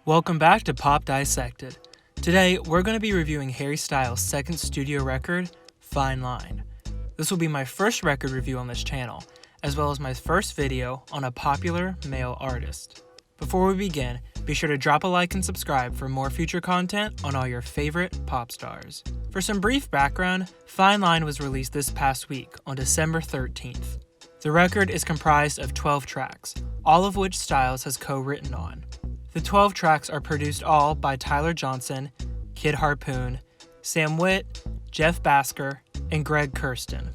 Welcome back to Pop Dissected. Today, we're going to be reviewing Harry Styles' second studio record, Fine Line. This will be my first record review on this channel, as well as my first video on a popular male artist. Before we begin, be sure to drop a like and subscribe for more future content on all your favorite pop stars. For some brief background, Fine Line was released this past week on December 13th. The record is comprised of 12 tracks, all of which Styles has co-written on. The 12 tracks are produced all by Tyler Johnson, Kid Harpoon, Sam Witt, Jeff Basker, and Greg Kurstin.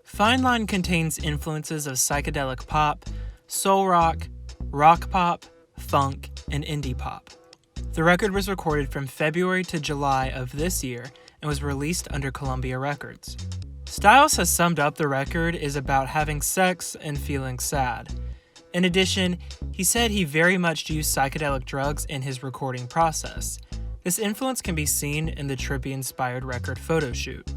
Fine Line contains influences of psychedelic pop, soul rock pop, funk, and indie pop. The record was recorded from February to July of this year and was released under Columbia Records. Styles has summed up the record is about having sex and feeling sad. In addition, he said he very much used psychedelic drugs in his recording process. This influence can be seen in the trippy-inspired record photo shoot.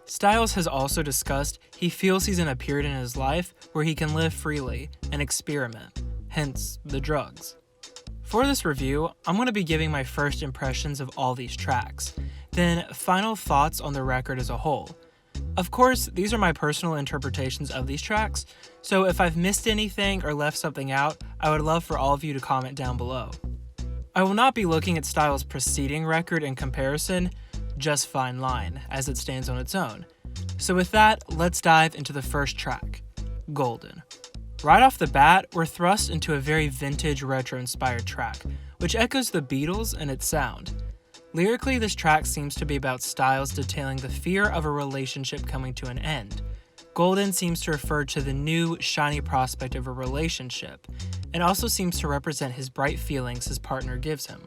Styles has also discussed he feels he's in a period in his life where he can live freely and experiment, hence the drugs. For this review, I'm going to be giving my first impressions of all these tracks, then final thoughts on the record as a whole. Of course, these are my personal interpretations of these tracks, so if I've missed anything or left something out, I would love for all of you to comment down below. I will not be looking at Styles' preceding record in comparison, just Fine Line, as it stands on its own. So with that, let's dive into the first track, Golden. Right off the bat, we're thrust into a very vintage retro-inspired track, which echoes the Beatles in its sound. Lyrically, this track seems to be about Styles detailing the fear of a relationship coming to an end. Golden seems to refer to the new, shiny prospect of a relationship, and also seems to represent his bright feelings his partner gives him.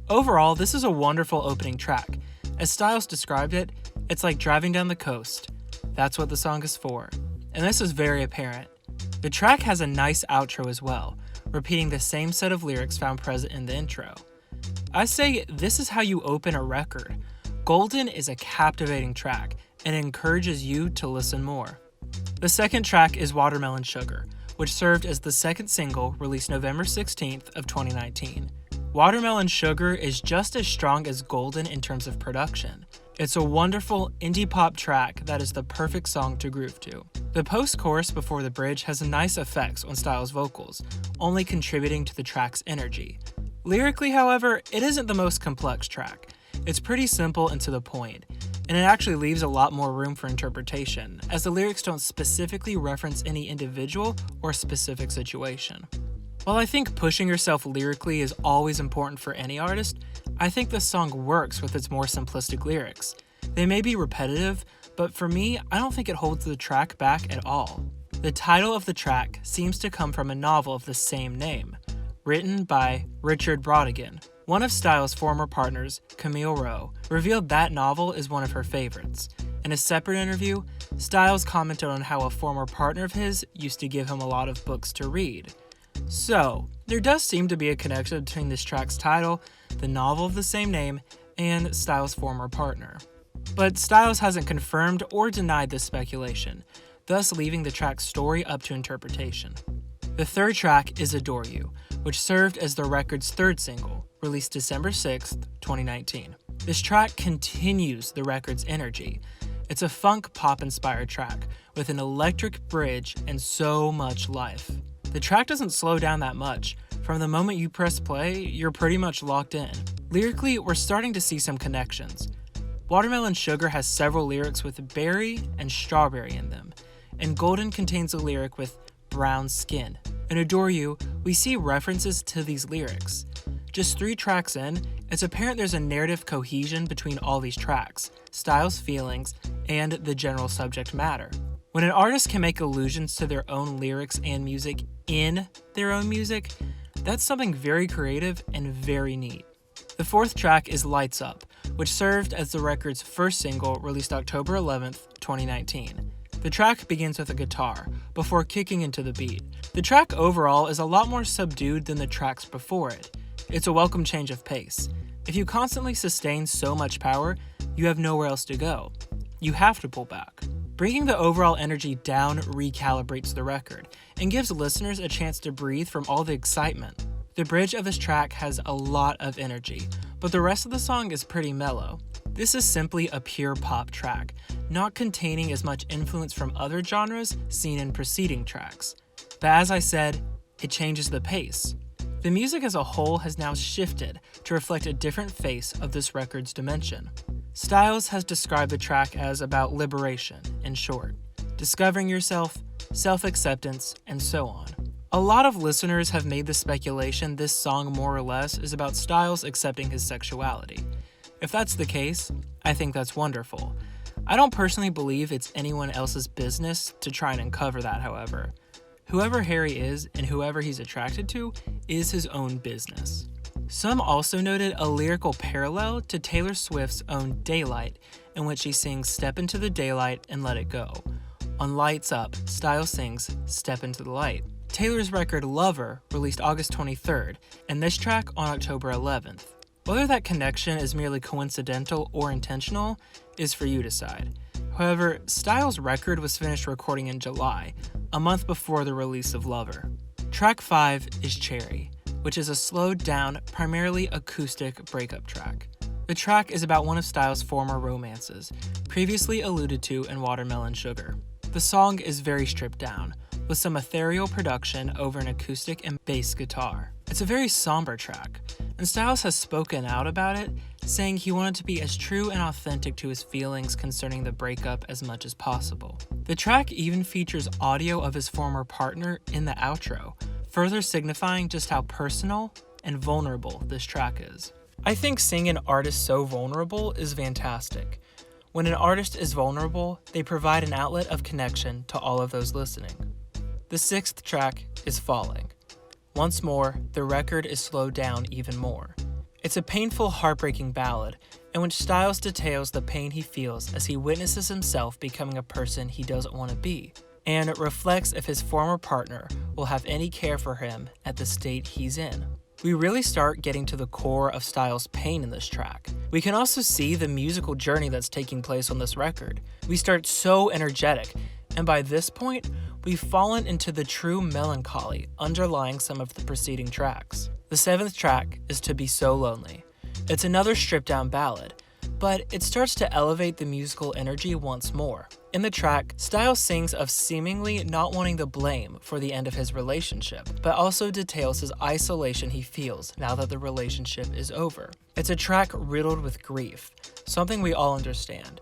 Overall, this is a wonderful opening track. As Styles described it, it's like driving down the coast. That's what the song is for, and this is very apparent. The track has a nice outro as well, repeating the same set of lyrics found present in the intro. I say this is how you open a record. Golden is a captivating track and encourages you to listen more. The second track is Watermelon Sugar, which served as the second single released November 16th of 2019. Watermelon Sugar is just as strong as Golden in terms of production. It's a wonderful indie pop track that is the perfect song to groove to. The post-chorus before the bridge has nice effects on Styles' vocals, only contributing to the track's energy. Lyrically, however, it isn't the most complex track. It's pretty simple and to the point, and it actually leaves a lot more room for interpretation, as the lyrics don't specifically reference any individual or specific situation. While I think pushing yourself lyrically is always important for any artist, I think this song works with its more simplistic lyrics. They may be repetitive, but for me, I don't think it holds the track back at all. The title of the track seems to come from a novel of the same name, written by Richard Brautigan. One of Styles' former partners, Camille Rowe, revealed that novel is one of her favorites. In a separate interview, Styles commented on how a former partner of his used to give him a lot of books to read. So, there does seem to be a connection between this track's title, the novel of the same name, and Styles' former partner. But Styles hasn't confirmed or denied this speculation, thus leaving the track's story up to interpretation. The third track is Adore You, which served as the record's third single, released December 6th, 2019. This track continues the record's energy. It's a funk pop-inspired track with an electric bridge and so much life. The track doesn't slow down that much. From the moment you press play, you're pretty much locked in. Lyrically, we're starting to see some connections. Watermelon Sugar has several lyrics with berry and strawberry in them, and Golden contains a lyric with brown skin. In Adore You, we see references to these lyrics. Just 3 tracks in, it's apparent there's a narrative cohesion between all these tracks, Styles' feelings, and the general subject matter. When an artist can make allusions to their own lyrics and music in their own music, that's something very creative and very neat. The fourth track is Lights Up, which served as the record's first single released October 11th, 2019. The track begins with a guitar, before kicking into the beat. The track overall is a lot more subdued than the tracks before it. It's a welcome change of pace. If you constantly sustain so much power, you have nowhere else to go. You have to pull back. Bringing the overall energy down recalibrates the record, and gives listeners a chance to breathe from all the excitement. The bridge of this track has a lot of energy, but the rest of the song is pretty mellow. This is simply a pure pop track, not containing as much influence from other genres seen in preceding tracks. But as I said, it changes the pace. The music as a whole has now shifted to reflect a different face of this record's dimension. Styles has described the track as about liberation, in short, discovering yourself, self-acceptance, and so on. A lot of listeners have made the speculation this song more or less is about Styles accepting his sexuality. If that's the case, I think that's wonderful. I don't personally believe it's anyone else's business to try and uncover that, however. Whoever Harry is and whoever he's attracted to is his own business. Some also noted a lyrical parallel to Taylor Swift's own Daylight, in which she sings "Step into the daylight and let it go." On Lights Up, Styles sings "Step into the light." Taylor's record Lover released August 23rd, and this track on October 11th. Whether that connection is merely coincidental or intentional is for you to decide. However, Styles' record was finished recording in July, a month before the release of Lover. Track 5 is Cherry, which is a slowed down, primarily acoustic breakup track. The track is about one of Styles' former romances, previously alluded to in Watermelon Sugar. The song is very stripped down, with some ethereal production over an acoustic and bass guitar. It's a very somber track, and Styles has spoken out about it, saying he wanted to be as true and authentic to his feelings concerning the breakup as much as possible. The track even features audio of his former partner in the outro, further signifying just how personal and vulnerable this track is. I think seeing an artist so vulnerable is fantastic. When an artist is vulnerable, they provide an outlet of connection to all of those listening. The 6th track is Falling. Once more, the record is slowed down even more. It's a painful, heartbreaking ballad in which Styles details the pain he feels as he witnesses himself becoming a person he doesn't want to be, and it reflects if his former partner will have any care for him at the state he's in. We really start getting to the core of Styles' pain in this track. We can also see the musical journey that's taking place on this record. We start so energetic, and by this point, we've fallen into the true melancholy underlying some of the preceding tracks. The 7th track is To Be So Lonely. It's another stripped-down ballad, but it starts to elevate the musical energy once more. In the track, Styles sings of seemingly not wanting the blame for the end of his relationship, but also details his isolation he feels now that the relationship is over. It's a track riddled with grief, something we all understand.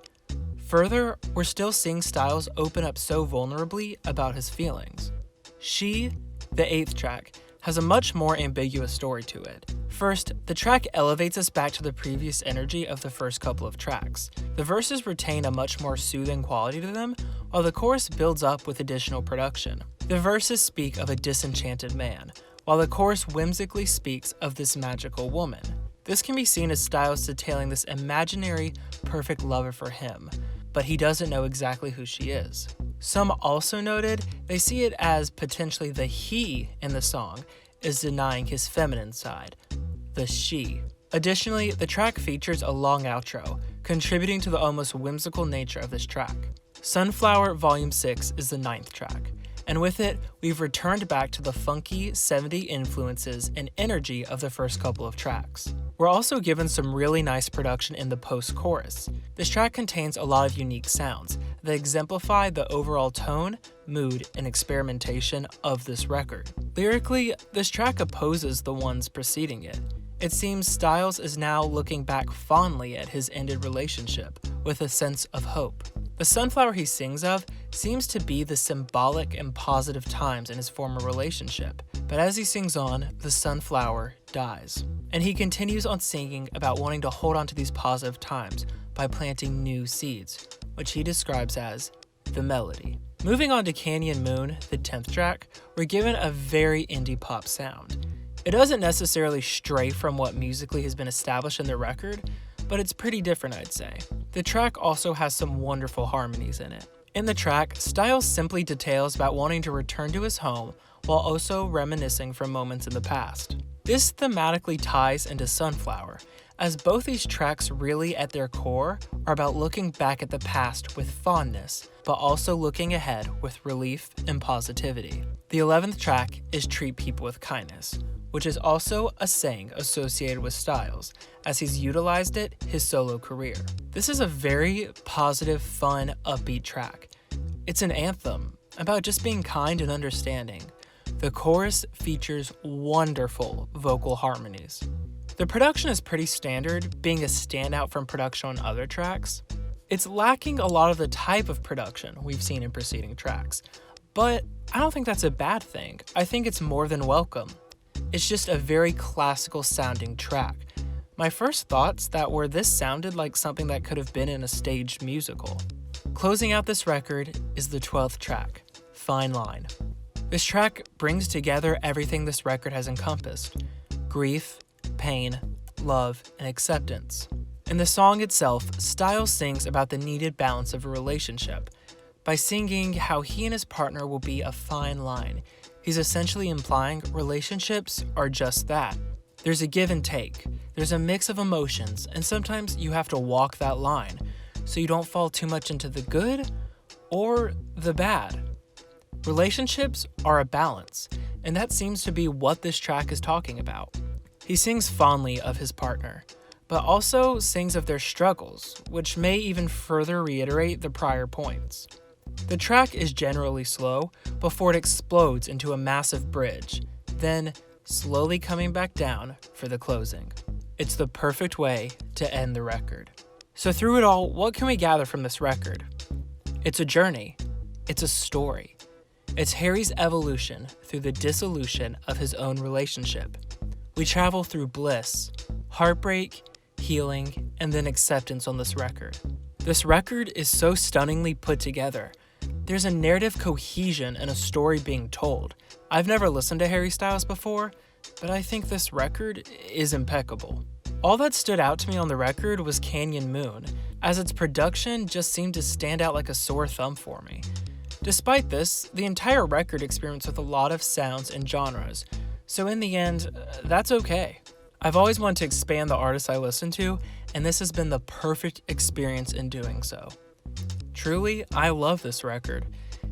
Further, we're still seeing Styles open up so vulnerably about his feelings. She, the 8th track, has a much more ambiguous story to it. First, the track elevates us back to the previous energy of the first couple of tracks. The verses retain a much more soothing quality to them, while the chorus builds up with additional production. The verses speak of a disenchanted man, while the chorus whimsically speaks of this magical woman. This can be seen as Styles detailing this imaginary, perfect lover for him, but he doesn't know exactly who she is. Some also noted they see it as potentially the he in the song is denying his feminine side, the she. Additionally, the track features a long outro, contributing to the almost whimsical nature of this track. Sunflower Volume 6 is the 9th track, and with it, we've returned back to the funky 70s influences and energy of the first couple of tracks. We're also given some really nice production in the post-chorus. This track contains a lot of unique sounds that exemplify the overall tone, mood, and experimentation of this record. Lyrically, this track opposes the ones preceding it. It seems Styles is now looking back fondly at his ended relationship with a sense of hope. The sunflower he sings of seems to be the symbolic and positive times in his former relationship, but as he sings on, the sunflower dies. And he continues on singing about wanting to hold on to these positive times by planting new seeds, which he describes as the melody. Moving on to Canyon Moon, the 10th track, we're given a very indie pop sound. It doesn't necessarily stray from what musically has been established in the record, but it's pretty different, I'd say. The track also has some wonderful harmonies in it. In the track, Styles simply details about wanting to return to his home while also reminiscing from moments in the past. This thematically ties into Sunflower, as both these tracks really at their core are about looking back at the past with fondness, but also looking ahead with relief and positivity. The 11th track is Treat People with Kindness, which is also a saying associated with Styles, as he's utilized it his solo career. This is a very positive, fun, upbeat track. It's an anthem about just being kind and understanding. The chorus features wonderful vocal harmonies. The production is pretty standard, being a standout from production on other tracks. It's lacking a lot of the type of production we've seen in preceding tracks, but I don't think that's a bad thing. I think it's more than welcome. It's just a very classical sounding track. My first thoughts that were this sounded like something that could have been in a staged musical. Closing out this record is the 12th track, Fine Line. This track brings together everything this record has encompassed: grief, pain, love, and acceptance. In the song itself, Styles sings about the needed balance of a relationship. By singing how he and his partner will be a fine line, he's essentially implying relationships are just that. There's a give and take. There's a mix of emotions, and sometimes you have to walk that line so you don't fall too much into the good or the bad. Relationships are a balance, and that seems to be what this track is talking about. He sings fondly of his partner, but also sings of their struggles, which may even further reiterate the prior points. The track is generally slow before it explodes into a massive bridge, then slowly coming back down for the closing. It's the perfect way to end the record. So through it all, what can we gather from this record? It's a journey. It's a story. It's Harry's evolution through the dissolution of his own relationship. We travel through bliss, heartbreak, healing, and then acceptance on this record. This record is so stunningly put together. There's a narrative cohesion and a story being told. I've never listened to Harry Styles before, but I think this record is impeccable. All that stood out to me on the record was Canyon Moon, as its production just seemed to stand out like a sore thumb for me. Despite this, the entire record experiments with a lot of sounds and genres, so in the end, that's okay. I've always wanted to expand the artists I listen to, and this has been the perfect experience in doing so. Truly, I love this record,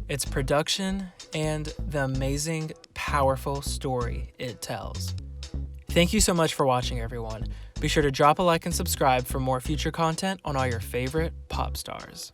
its production, and the amazing, powerful story it tells. Thank you so much for watching, everyone. Be sure to drop a like and subscribe for more future content on all your favorite pop stars.